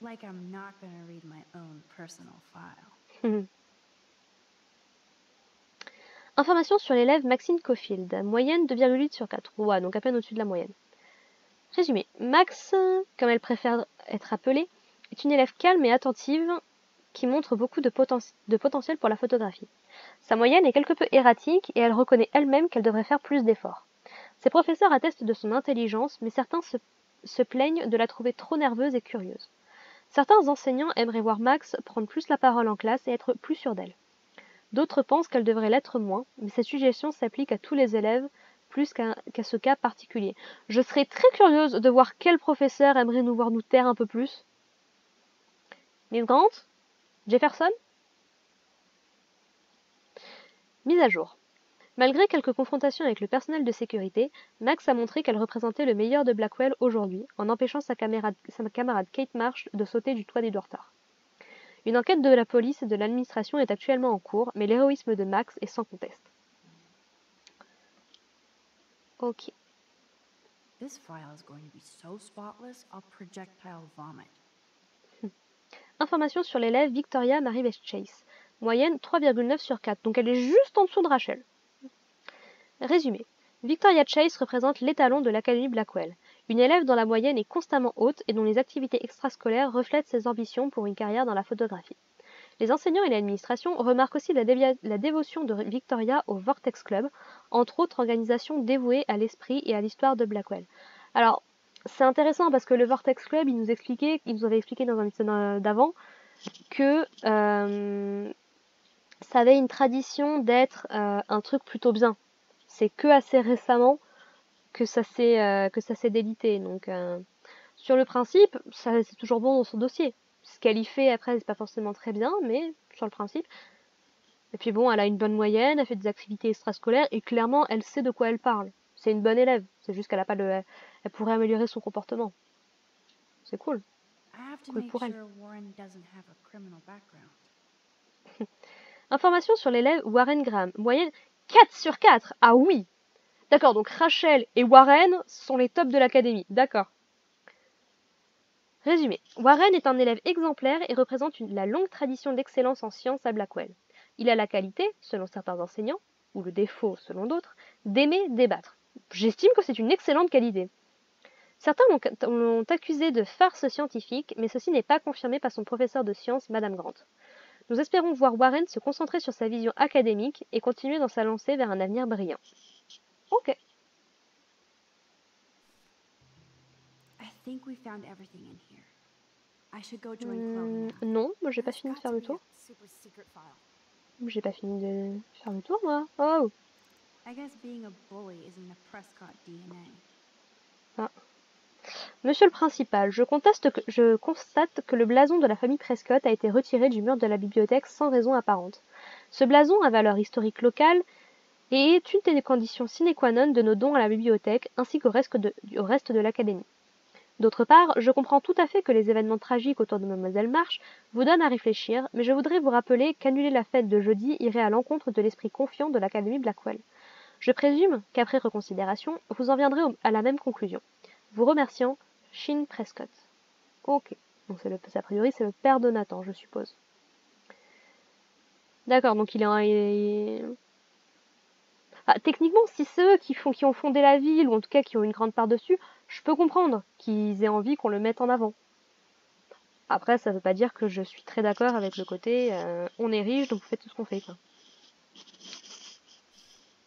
[SPEAKER 5] Like I'm not gonna read my own personal file.
[SPEAKER 1] Information sur l'élève Maxine Caulfield. Moyenne 2,8 sur 4. Ouais, donc à peine au-dessus de la moyenne. Résumé. Max, comme elle préfère être appelée, est une élève calme et attentive qui montre beaucoup de potentiel pour la photographie. Sa moyenne est quelque peu erratique et elle reconnaît elle-même qu'elle devrait faire plus d'efforts. Ses professeurs attestent de son intelligence, mais certains se plaignent de la trouver trop nerveuse et curieuse. Certains enseignants aimeraient voir Max prendre plus la parole en classe et être plus sûre d'elle. D'autres pensent qu'elle devrait l'être moins, mais cette suggestion s'applique à tous les élèves plus qu'à ce cas particulier. Je serais très curieuse de voir quel professeur aimerait nous voir nous taire un peu plus. Miss Grant? Jefferson? Mise à jour. Malgré quelques confrontations avec le personnel de sécurité, Max a montré qu'elle représentait le meilleur de Blackwell aujourd'hui, en empêchant sa camarade Kate Marsh de sauter du toit des dortoirs. Une enquête de la police et de l'administration est actuellement en cours, mais l'héroïsme de Max est sans conteste. Ok.
[SPEAKER 5] This file is going to be so spotless, I'll projectile vomit.
[SPEAKER 1] Information sur l'élève Victoria Mary Beth Chase. Moyenne 3,9 sur 4, donc elle est juste en dessous de Rachel. Résumé. Victoria Chase représente l'étalon de l'Académie Blackwell. Une élève dont la moyenne est constamment haute et dont les activités extrascolaires reflètent ses ambitions pour une carrière dans la photographie. Les enseignants et l'administration remarquent aussi la dévotion de Victoria au Vortex Club, entre autres organisations dévouées à l'esprit et à l'histoire de Blackwell. Alors, c'est intéressant parce que le Vortex Club, il nous avait expliqué dans un épisode d'avant que ça avait une tradition d'être un truc plutôt bien. C'est que assez récemment que ça s'est délité. Donc, sur le principe, c'est toujours bon dans son dossier. Ce qu'elle y fait après, c'est pas forcément très bien, mais sur le principe. Et puis bon, elle a une bonne moyenne, elle fait des activités extrascolaires et clairement, elle sait de quoi elle parle. C'est une bonne élève. C'est juste qu'elle a pas elle pourrait améliorer son comportement. C'est cool. Cool pour elle. Information sur l'élève Warren Graham. Moyenne 4 sur 4. Ah oui. D'accord, donc Rachel et Warren sont les tops de l'académie. D'accord. Résumé. Warren est un élève exemplaire et représente la longue tradition d'excellence en sciences à Blackwell. Il a la qualité, selon certains enseignants, ou le défaut, selon d'autres, d'aimer débattre. J'estime que c'est une excellente qualité. Certains l'ont accusé de farce scientifique, mais ceci n'est pas confirmé par son professeur de sciences, Madame Grant. Nous espérons voir Warren se concentrer sur sa vision académique et continuer dans sa lancée vers un avenir brillant. Ok.
[SPEAKER 2] I think we found everything in here. I should go join Chloe now.
[SPEAKER 1] Non, moi j'ai pas
[SPEAKER 4] There's
[SPEAKER 1] fini de
[SPEAKER 4] got
[SPEAKER 1] faire
[SPEAKER 4] to
[SPEAKER 1] le
[SPEAKER 4] be
[SPEAKER 1] tour.
[SPEAKER 4] a super secret file.
[SPEAKER 1] J'ai pas fini de faire le tour, moi. Oh.
[SPEAKER 2] I guess being a bully is in the Prescott DNA.
[SPEAKER 1] Ah. Monsieur le principal, je constate que le blason de la famille Prescott a été retiré du mur de la bibliothèque sans raison apparente. Ce blason a valeur historique locale et est une des conditions sine qua non de nos dons à la bibliothèque ainsi qu'au reste de l'académie. D'autre part, je comprends tout à fait que les événements tragiques autour de Mademoiselle Marsh vous donnent à réfléchir, mais je voudrais vous rappeler qu'annuler la fête de jeudi irait à l'encontre de l'esprit confiant de l'Académie Blackwell. Je présume qu'après reconsidération, vous en viendrez à la même conclusion. Vous remerciant, Shin Prescott. Ok, donc a priori c'est le père de Nathan, je suppose. D'accord, donc il est... Ah, techniquement, si c'est eux qui ont fondé la ville, ou en tout cas qui ont une grande part dessus, je peux comprendre qu'ils aient envie qu'on le mette en avant. Après, ça veut pas dire que je suis très d'accord avec le côté on est riche, donc vous faites tout ce qu'on fait, quoi.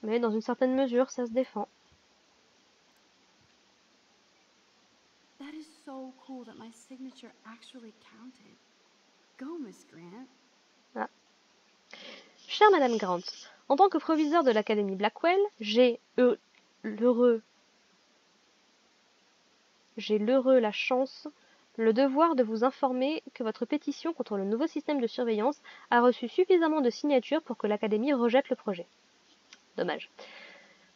[SPEAKER 1] Mais dans une certaine mesure, ça se défend.
[SPEAKER 2] That is so cool that my signature actually counted. Go, Miss Grant.
[SPEAKER 1] Ah. Chère Madame Grant, en tant que proviseur de l'Académie Blackwell, j'ai la chance le devoir de vous informer que votre pétition contre le nouveau système de surveillance a reçu suffisamment de signatures pour que l'Académie rejette le projet. Dommage.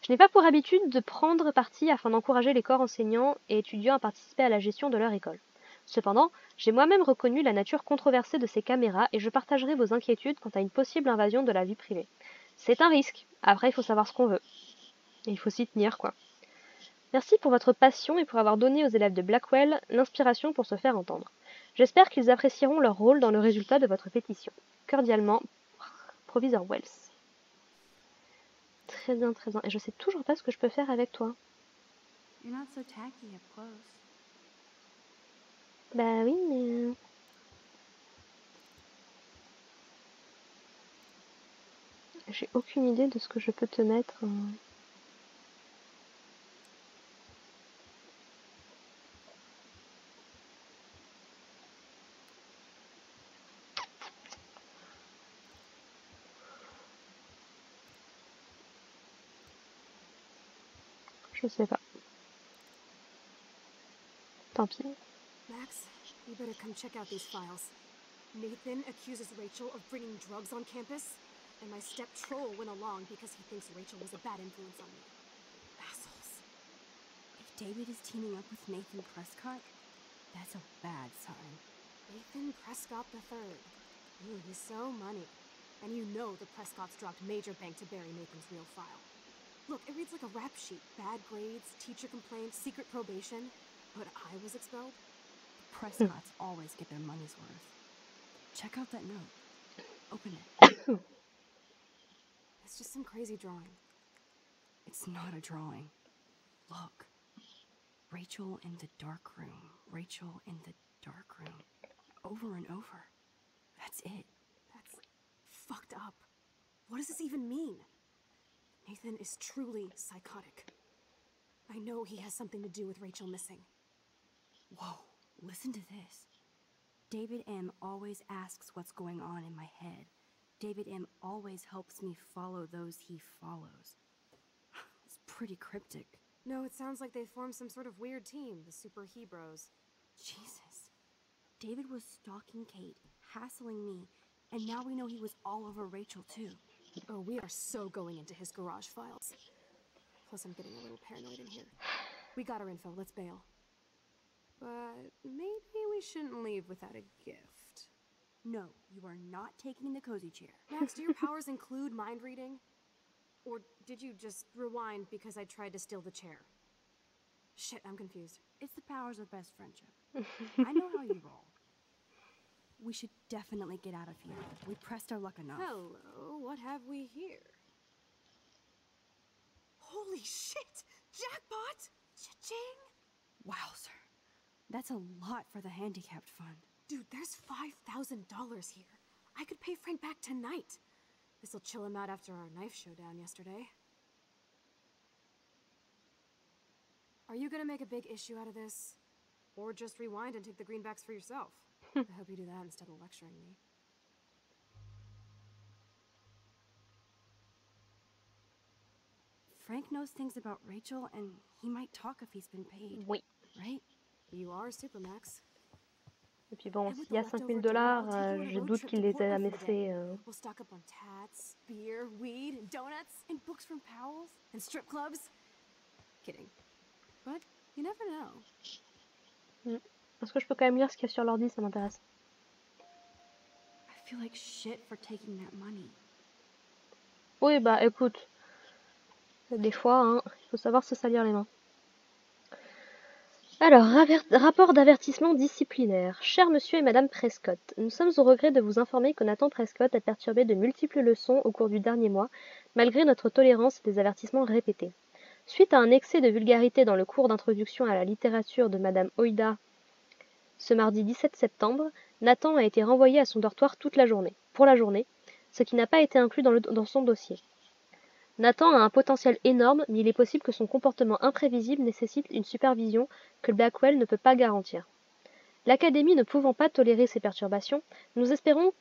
[SPEAKER 1] Je n'ai pas pour habitude de prendre parti afin d'encourager les corps enseignants et étudiants à participer à la gestion de leur école. Cependant, j'ai moi-même reconnu la nature controversée de ces caméras et je partagerai vos inquiétudes quant à une possible invasion de la vie privée. C'est un risque. Après, il faut savoir ce qu'on veut. Et il faut s'y tenir, quoi. Merci pour votre passion et pour avoir donné aux élèves de Blackwell l'inspiration pour se faire entendre. J'espère qu'ils apprécieront leur rôle dans le résultat de votre pétition. Cordialement, Proviseur Wells. Très bien, très bien. Et je sais toujours pas ce que je peux faire avec toi.
[SPEAKER 5] You're not so tacky up close.
[SPEAKER 1] Bah oui, mais... J'ai aucune idée de ce que je peux te mettre. Je sais pas. Tant pis.
[SPEAKER 4] Max, you better come check out these files. Nathan accuses Rachel of bringing drugs on campus, and my step troll went along because he thinks Rachel was a bad influence on me. Assholes.
[SPEAKER 5] If David is teaming up with Nathan Prescott, that's a bad sign.
[SPEAKER 4] Nathan Prescott III. Ooh, he's so money. And you know the Prescotts dropped major bank to bury Nathan's real file. Look, it reads like a rap sheet. Bad grades, teacher complaints, secret probation. But I was expelled?
[SPEAKER 5] The Prescotts always get their money's worth. Check out that note. Open it.
[SPEAKER 4] It's just some crazy drawing.
[SPEAKER 5] It's not a drawing. Look. Rachel in the dark room. Rachel in the dark room. Over and over. That's it.
[SPEAKER 4] That's fucked up. What does this even mean? Nathan is truly psychotic. I know he has something to do with Rachel missing.
[SPEAKER 5] Whoa, listen to this. David M. always asks what's going on in my head. David M. always helps me follow those he follows. It's pretty cryptic.
[SPEAKER 4] No, it sounds like they formed some sort of weird team, the Super Hebros.
[SPEAKER 5] Jesus. David was stalking Kate, hassling me, and now we know he was all over Rachel too.
[SPEAKER 4] Oh, we are so going into his garage files. Plus, I'm getting a little paranoid in here. We got our info, let's bail. But maybe we shouldn't leave without a gift.
[SPEAKER 5] No, you are not taking the cozy chair.
[SPEAKER 4] Max, do your powers include mind reading? Or did you just rewind because I tried to steal the chair? Shit, I'm confused.
[SPEAKER 5] It's the powers of best friendship. I know how you roll. We should definitely get out of here. We pressed our luck enough.
[SPEAKER 4] Hello, what have we here? Holy shit! Jackpot! Cha-ching!
[SPEAKER 5] Wowzer. That's a lot for the handicapped fund.
[SPEAKER 4] Dude, there's $5,000 here. I could pay Frank back tonight. This'll chill him out after our knife showdown yesterday. Are you gonna make a big issue out of this? Or just rewind and take the greenbacks for yourself? I hope you do that instead of lecturing me.
[SPEAKER 5] Frank knows things about Rachel, and he might talk if he's been paid.
[SPEAKER 1] Oui.
[SPEAKER 5] Right?
[SPEAKER 4] You are Supermax.
[SPEAKER 1] Et puis bon, s'il y a 5 000 $, je doute qu'il les ait amassés.
[SPEAKER 4] We'll stock up on tats, beer, weed, and donuts,
[SPEAKER 5] And books from Powell's?
[SPEAKER 4] and strip clubs. Kidding. But you never know.
[SPEAKER 1] Est-ce que je peux quand même lire ce qu'il y a sur l'ordi, ça m'intéresse.
[SPEAKER 5] I feel like shit for taking that money.
[SPEAKER 1] Oui, bah écoute, des fois, hein, il faut savoir se salir les mains. Alors, rapport d'avertissement disciplinaire. Cher monsieur et madame Prescott, nous sommes au regret de vous informer que Nathan Prescott a perturbé de multiples leçons au cours du dernier mois, malgré notre tolérance et des avertissements répétés. Suite à un excès de vulgarité dans le cours d'introduction à la littérature de madame Oida, ce mardi 17 septembre, Nathan a été renvoyé à son dortoir pour la journée, ce qui n'a pas été inclus dans son dossier. Nathan a un potentiel énorme, mais il est possible que son comportement imprévisible nécessite une supervision que Blackwell ne peut pas garantir. L'Académie ne pouvant pas tolérer ces perturbations, nous espérons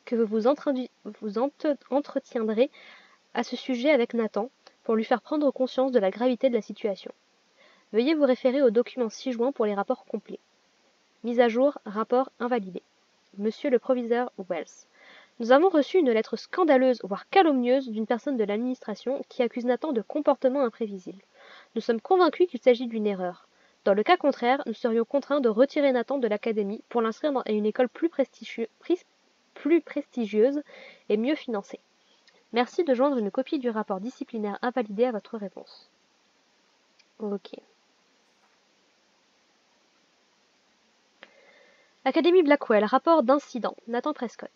[SPEAKER 1] que vous entretiendrez à ce sujet avec Nathan pour lui faire prendre conscience de la gravité de la situation. Veuillez vous référer au document ci-joint pour les rapports complets. Mise à jour, rapport invalidé. Monsieur le proviseur Wells. Nous avons reçu une lettre scandaleuse, voire calomnieuse, d'une personne de l'administration qui accuse Nathan de comportement imprévisible. Nous sommes convaincus qu'il s'agit d'une erreur. Dans le cas contraire, nous serions contraints de retirer Nathan de l'académie pour l'inscrire à une école plus prestigieuse et mieux financée. Merci de joindre une copie du rapport disciplinaire invalidé à votre réponse. Ok. Académie Blackwell, rapport d'incident, Nathan Prescott.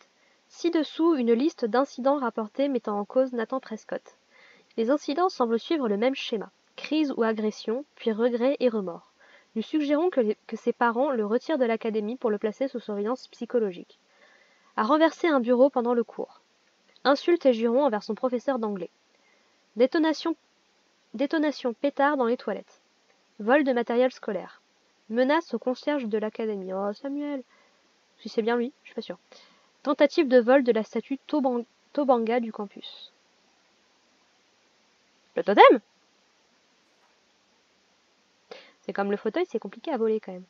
[SPEAKER 1] Ci-dessous, une liste d'incidents rapportés mettant en cause Nathan Prescott. Les incidents semblent suivre le même schéma. Crise ou agression, puis regret et remords. Nous suggérons que ses parents le retirent de l'académie pour le placer sous surveillance psychologique. A renversé un bureau pendant le cours. Insultes et jurons envers son professeur d'anglais. Détonation pétard dans les toilettes. Vol de matériel scolaire. Menace au concierge de l'académie. Oh Samuel. Si c'est bien lui, je suis pas sûre. Tentative de vol de la statue Tobanga du campus. Le totem? C'est comme le fauteuil, c'est compliqué à voler quand même.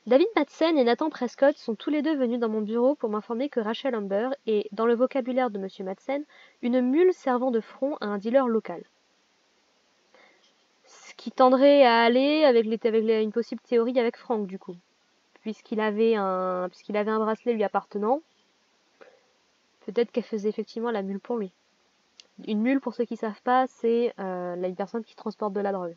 [SPEAKER 1] David Madsen et Nathan Prescott sont tous les deux venus dans mon bureau pour m'informer que Rachel Amber est, dans le vocabulaire de M. Madsen, une mule servant de front à un dealer local. Ce qui tendrait à aller avec une possible théorie avec Frank du coup. Puisqu'il avait un bracelet lui appartenant, peut-être qu'elle faisait effectivement la mule pour lui. Une mule, pour ceux qui ne savent pas, c'est une personne qui transporte de la drogue.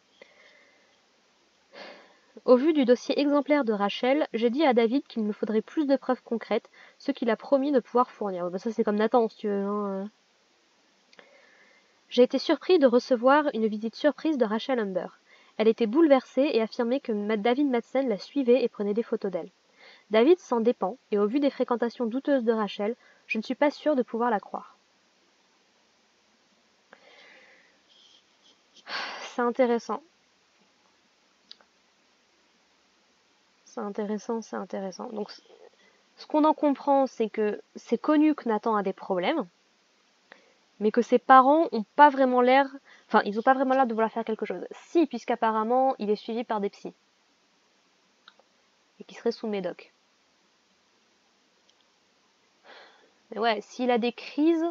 [SPEAKER 1] Au vu du dossier exemplaire de Rachel, j'ai dit à David qu'il me faudrait plus de preuves concrètes, ce qu'il a promis de pouvoir fournir. Ça c'est comme Nathan, si tu veux. Hein. J'ai été surpris de recevoir une visite surprise de Rachel Amber. Elle était bouleversée et affirmait que David Madsen la suivait et prenait des photos d'elle. David s'en dépend, et au vu des fréquentations douteuses de Rachel, je ne suis pas sûre de pouvoir la croire. C'est intéressant. C'est intéressant. Donc, ce qu'on en comprend, c'est que c'est connu que Nathan a des problèmes, mais que ses parents ont pas vraiment l'air... Enfin, ils ont pas vraiment l'air de vouloir faire quelque chose. Si, puisqu'apparemment, il est suivi par des psys. Et qu'il serait sous médoc. Mais ouais, s'il a des crises,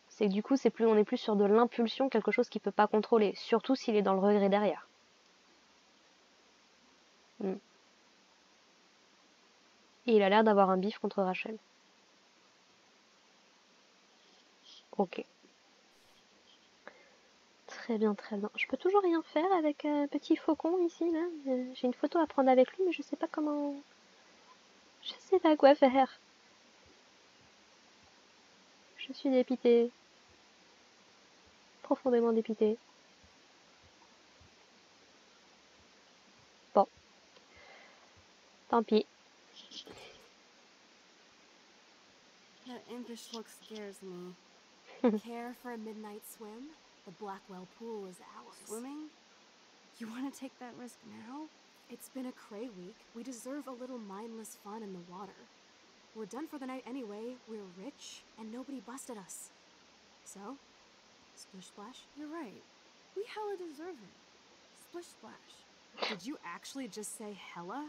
[SPEAKER 1] c'est que du coup, on est plus sur de l'impulsion, quelque chose qu'il peut pas contrôler. Surtout s'il est dans le regret derrière. Et il a l'air d'avoir un bif contre Rachel. Ok. Très bien. Je peux toujours rien faire avec petit faucon ici, là. J'ai une photo à prendre avec lui, mais je sais pas comment... Je sais pas quoi faire. Je suis dépitée. Profondément dépitée. Bon. Tant pis.
[SPEAKER 2] That impish look scares me.
[SPEAKER 4] Care for a midnight swim? The Blackwell pool is ours.
[SPEAKER 2] Swimming? You want to take that risk now?
[SPEAKER 4] It's been a cray week. We deserve a little mindless fun in the water. We're done for the night anyway. We're rich, and nobody busted us. So, splish splash?
[SPEAKER 2] You're right. We hella deserve it. Splish splash.
[SPEAKER 4] Did you actually just say hella?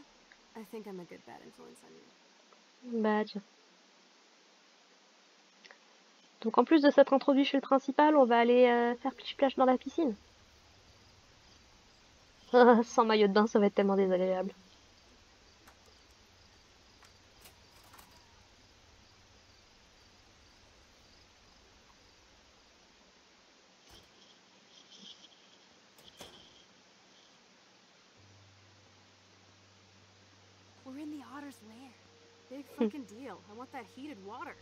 [SPEAKER 4] I think I'm a good bad influence on you.
[SPEAKER 1] Bah tiens. Donc en plus de s'être introduit chez le principal, on va aller faire pliche-plache dans la piscine. Sans maillot de bain, ça va être tellement désagréable.
[SPEAKER 4] We're in the otter's lair. Big fucking deal. I want that heated water.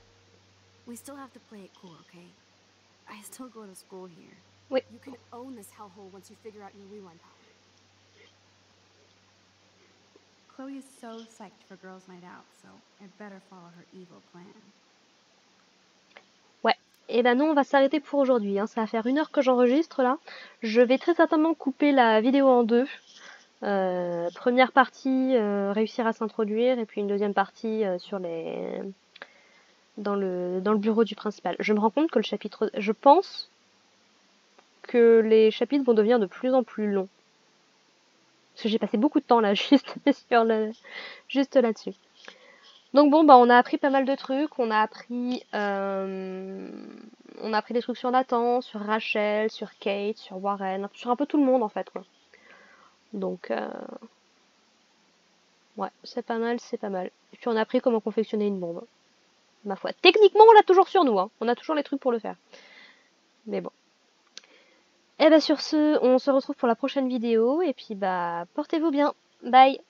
[SPEAKER 2] We still have to play it cool, okay? I still go to school here.
[SPEAKER 1] Oui.
[SPEAKER 4] You can own this hellhole once you figure out your rewind power.
[SPEAKER 5] Chloe is so psyched for Girls' Night Out, so I'd better follow her evil plan.
[SPEAKER 1] Ouais. Et ben non, on va s'arrêter pour aujourd'hui. Hein. Ça va faire 1 heure que j'enregistre là. Je vais très certainement couper la vidéo en 2. Première partie, réussir à s'introduire, et puis une deuxième partie sur les... dans le bureau du principal. Je me rends compte que je pense que les chapitres vont devenir de plus en plus longs. Parce que j'ai passé beaucoup de temps là, juste là-dessus. Donc bon, bah on a appris pas mal de trucs. On a appris des trucs sur Nathan, sur Rachel, sur Kate, sur Warren, sur un peu tout le monde en fait, quoi. Donc ouais, c'est pas mal, c'est pas mal. Et puis on a appris comment confectionner une bombe. Ma foi. Techniquement, on l'a toujours sur nous, hein. On a toujours les trucs pour le faire. Mais bon. Et bah sur ce, on se retrouve pour la prochaine vidéo. Et puis bah, portez-vous bien. Bye!